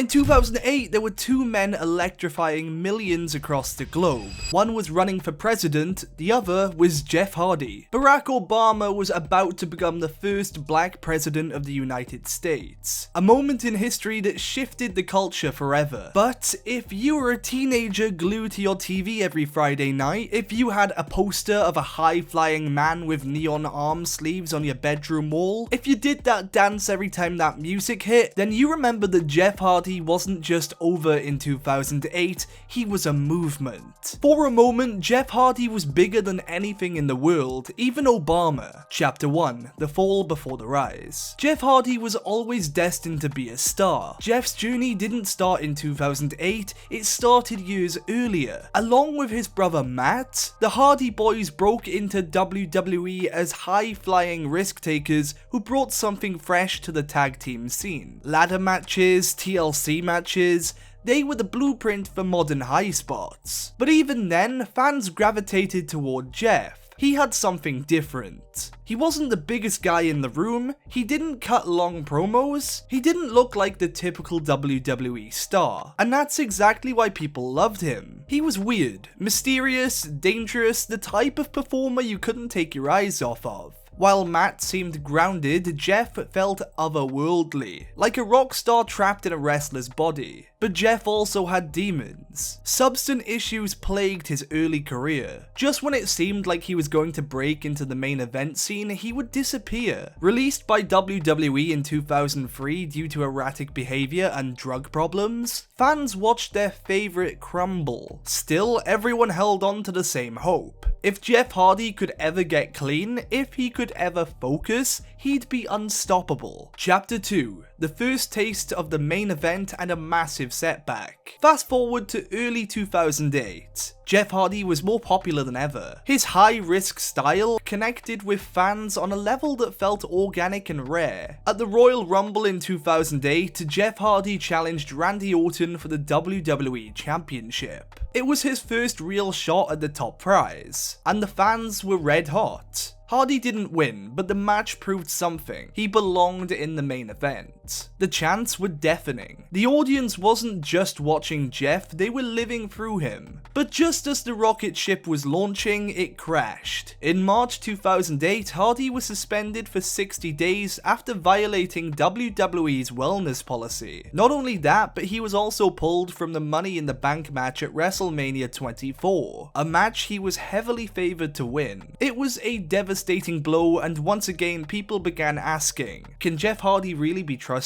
In 2008, there were two men electrifying millions across the globe. One was running for president, the other was Jeff Hardy. Barack Obama was about to become the first black president of the United States. A moment in history that shifted the culture forever. But if you were a teenager glued to your TV every Friday night, if you had a poster of a high-flying man with neon arm sleeves on your bedroom wall, if you did that dance every time that music hit, then you remember that Jeff Hardy wasn't just over in 2008, he was a movement. For a moment, Jeff Hardy was bigger than anything in the world, even Obama. Chapter 1, The Fall Before the Rise. Jeff Hardy was always destined to be a star. Jeff's journey didn't start in 2008, it started years earlier. Along with his brother Matt, the Hardy Boys broke into WWE as high-flying risk-takers who brought something fresh to the tag team scene. Ladder matches, TLC matches, they were the blueprint for modern high spots. But even then, fans gravitated toward Jeff. He had something different. He wasn't the biggest guy in the room, he didn't cut long promos, he didn't look like the typical WWE star, and that's exactly why people loved him. He was weird, mysterious, dangerous, the type of performer you couldn't take your eyes off of. While Matt seemed grounded, Jeff felt otherworldly, like a rock star trapped in a wrestler's body. But Jeff also had demons. Substance issues plagued his early career. Just when it seemed like he was going to break into the main event scene, he would disappear. Released by WWE in 2003 due to erratic behavior and drug problems, fans watched their favorite crumble. Still, everyone held on to the same hope. If Jeff Hardy could ever get clean, if he could ever focus, he'd be unstoppable. Chapter 2, the first taste of the main event and a massive setback. Fast forward to early 2008. Jeff Hardy was more popular than ever. His high-risk style connected with fans on a level that felt organic and rare. At the Royal Rumble in 2008, Jeff Hardy challenged Randy Orton for the WWE Championship. It was his first real shot at the top prize, and the fans were red hot. Hardy didn't win, but the match proved something. He belonged in the main event. The chants were deafening. The audience wasn't just watching Jeff, they were living through him. But just as the rocket ship was launching, it crashed. In March 2008, Hardy was suspended for 60 days after violating WWE's wellness policy. Not only that, but he was also pulled from the Money in the Bank match at WrestleMania 24, a match he was heavily favored to win. It was a devastating blow, and once again people began asking, can Jeff Hardy really be trusted?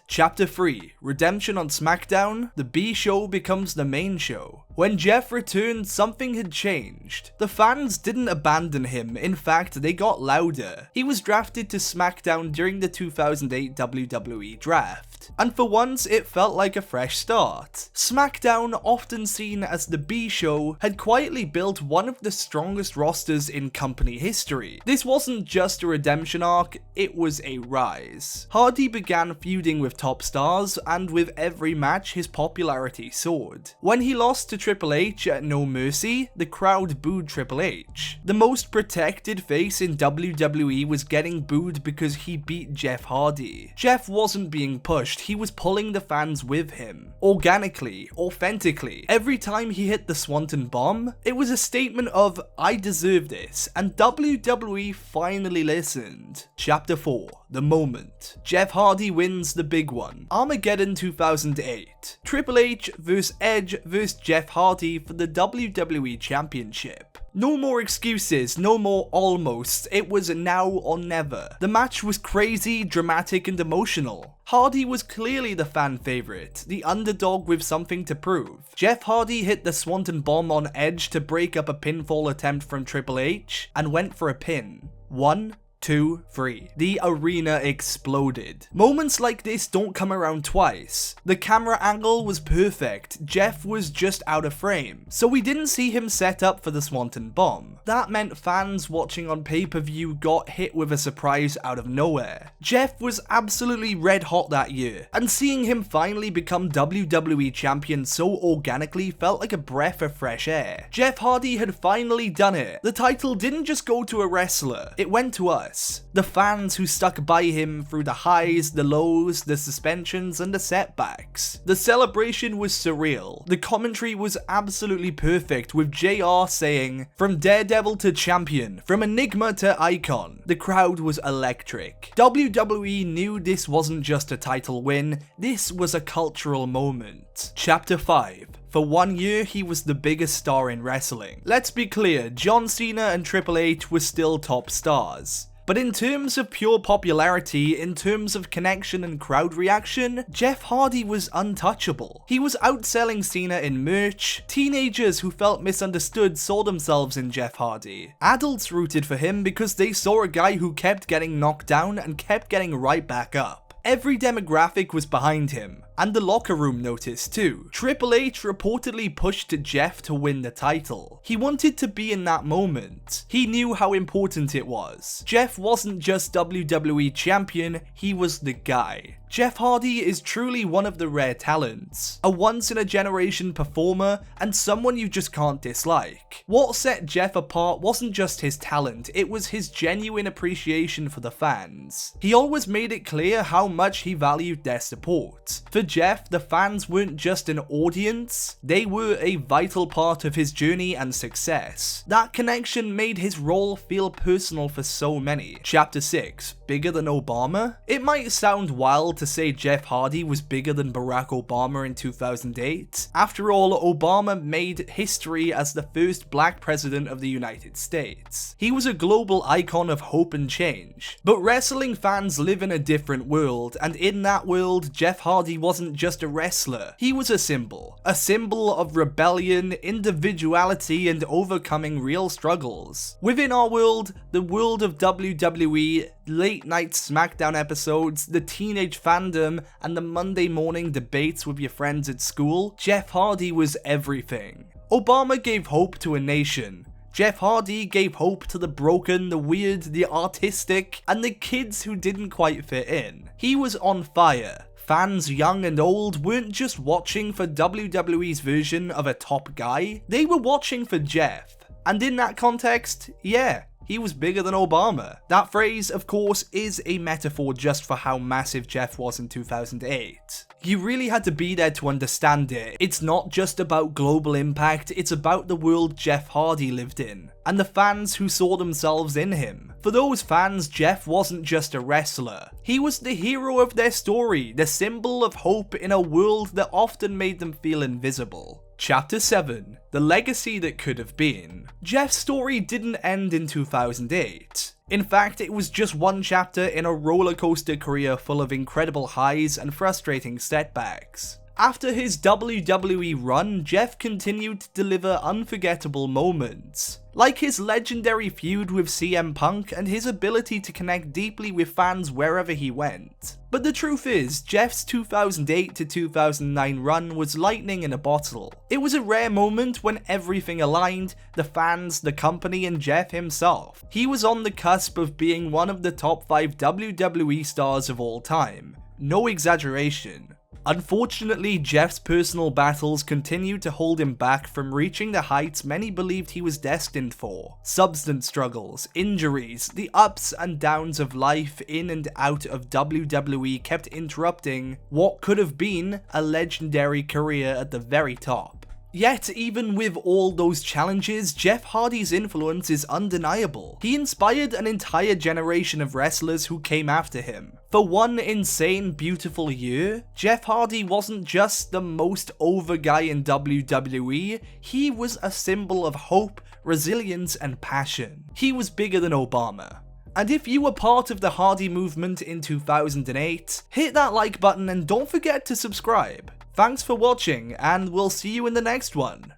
Chapter 3, Redemption on SmackDown, the B show becomes the main show. When Jeff returned, something had changed. The fans didn't abandon him, in fact they got louder. He was drafted to SmackDown during the 2008 WWE draft, and for once it felt like a fresh start. SmackDown, often seen as the B show, had quietly built one of the strongest rosters in company history. This wasn't just a redemption arc, it was a rise. Hardy began feuding with top stars, and with every match his popularity soared. When he lost to Triple H at No Mercy, the crowd booed Triple H. The most protected face in WWE was getting booed because he beat Jeff Hardy. Jeff wasn't being pushed, he was pulling the fans with him. Organically, authentically. Every time he hit the Swanton Bomb, it was a statement of, I deserve this, and WWE finally listened. Chapter 4, The Moment. Jeff Hardy wins the big one. Armageddon 2008. Triple H vs Edge vs Jeff Hardy for the WWE Championship. No more excuses, no more almost, it was now or never. The match was crazy, dramatic and emotional. Hardy was clearly the fan favourite, the underdog with something to prove. Jeff Hardy hit the Swanton Bomb on Edge to break up a pinfall attempt from Triple H, and went for a pin. 1, 2, 3. The arena exploded. Moments like this don't come around twice. The camera angle was perfect, Jeff was just out of frame, so we didn't see him set up for the Swanton Bomb. That meant fans watching on pay-per-view got hit with a surprise out of nowhere. Jeff was absolutely red hot that year, and seeing him finally become WWE champion so organically felt like a breath of fresh air. Jeff Hardy had finally done it. The title didn't just go to a wrestler, it went to us. us, the fans who stuck by him through the highs, the lows, the suspensions, and the setbacks. The celebration was surreal. The commentary was absolutely perfect, with JR saying, "From Daredevil to champion, from enigma to icon." The crowd was electric. WWE knew this wasn't just a title win, this was a cultural moment. Chapter 5. For 1 year, he was the biggest star in wrestling. Let's be clear, John Cena and Triple H were still top stars. But in terms of pure popularity, in terms of connection and crowd reaction, Jeff Hardy was untouchable. He was outselling Cena in merch. Teenagers who felt misunderstood saw themselves in Jeff Hardy. Adults rooted for him because they saw a guy who kept getting knocked down and kept getting right back up. Every demographic was behind him, and the locker room noticed too. Triple H reportedly pushed Jeff to win the title. He wanted to be in that moment. He knew how important it was. Jeff wasn't just WWE champion, he was the guy. Jeff Hardy is truly one of the rare talents, a once-in-a-generation performer, and someone you just can't dislike. What set Jeff apart wasn't just his talent, it was his genuine appreciation for the fans. He always made it clear how much he valued their support. For Jeff, the fans weren't just an audience, they were a vital part of his journey and success. That connection made his role feel personal for so many. Chapter 6. Bigger than Obama? It might sound wild to say Jeff Hardy was bigger than Barack Obama in 2008. After all, Obama made history as the first black president of the United States. He was a global icon of hope and change. But wrestling fans live in a different world, and in that world, Jeff Hardy wasn't just a wrestler. He was a symbol of rebellion, individuality, and overcoming real struggles. Within our world, the world of WWE, late night SmackDown episodes, the teenage fandom, and the Monday morning debates with your friends at school, Jeff Hardy was everything. Obama gave hope to a nation. Jeff Hardy gave hope to the broken, the weird, the artistic, and the kids who didn't quite fit in. He was on fire. Fans young and old weren't just watching for WWE's version of a top guy, they were watching for Jeff. And in that context, yeah, he was bigger than Obama. That phrase, of course, is a metaphor just for how massive Jeff was in 2008. You really had to be there to understand it. It's not just about global impact, it's about the world Jeff Hardy lived in, and the fans who saw themselves in him. For those fans, Jeff wasn't just a wrestler. He was the hero of their story, the symbol of hope in a world that often made them feel invisible. Chapter 7. The legacy that could have been. Jeff's story didn't end in 2008. In fact, it was just one chapter in a roller coaster career full of incredible highs and frustrating setbacks. After his WWE run, Jeff continued to deliver unforgettable moments, like his legendary feud with CM Punk and his ability to connect deeply with fans wherever he went. But the truth is, Jeff's 2008 to 2009 run was lightning in a bottle. It was a rare moment when everything aligned, the fans, the company, and Jeff himself. He was on the cusp of being one of the top 5 WWE stars of all time. No exaggeration. Unfortunately, Jeff's personal battles continued to hold him back from reaching the heights many believed he was destined for. Substance struggles, injuries, the ups and downs of life in and out of WWE kept interrupting what could have been a legendary career at the very top. Yet, even with all those challenges, Jeff Hardy's influence is undeniable. He inspired an entire generation of wrestlers who came after him. For one insane, beautiful year, Jeff Hardy wasn't just the most over guy in WWE, he was a symbol of hope, resilience, and passion. He was bigger than Obama. And if you were part of the Hardy movement in 2008, hit that like button and don't forget to subscribe. Thanks for watching, and we'll see you in the next one.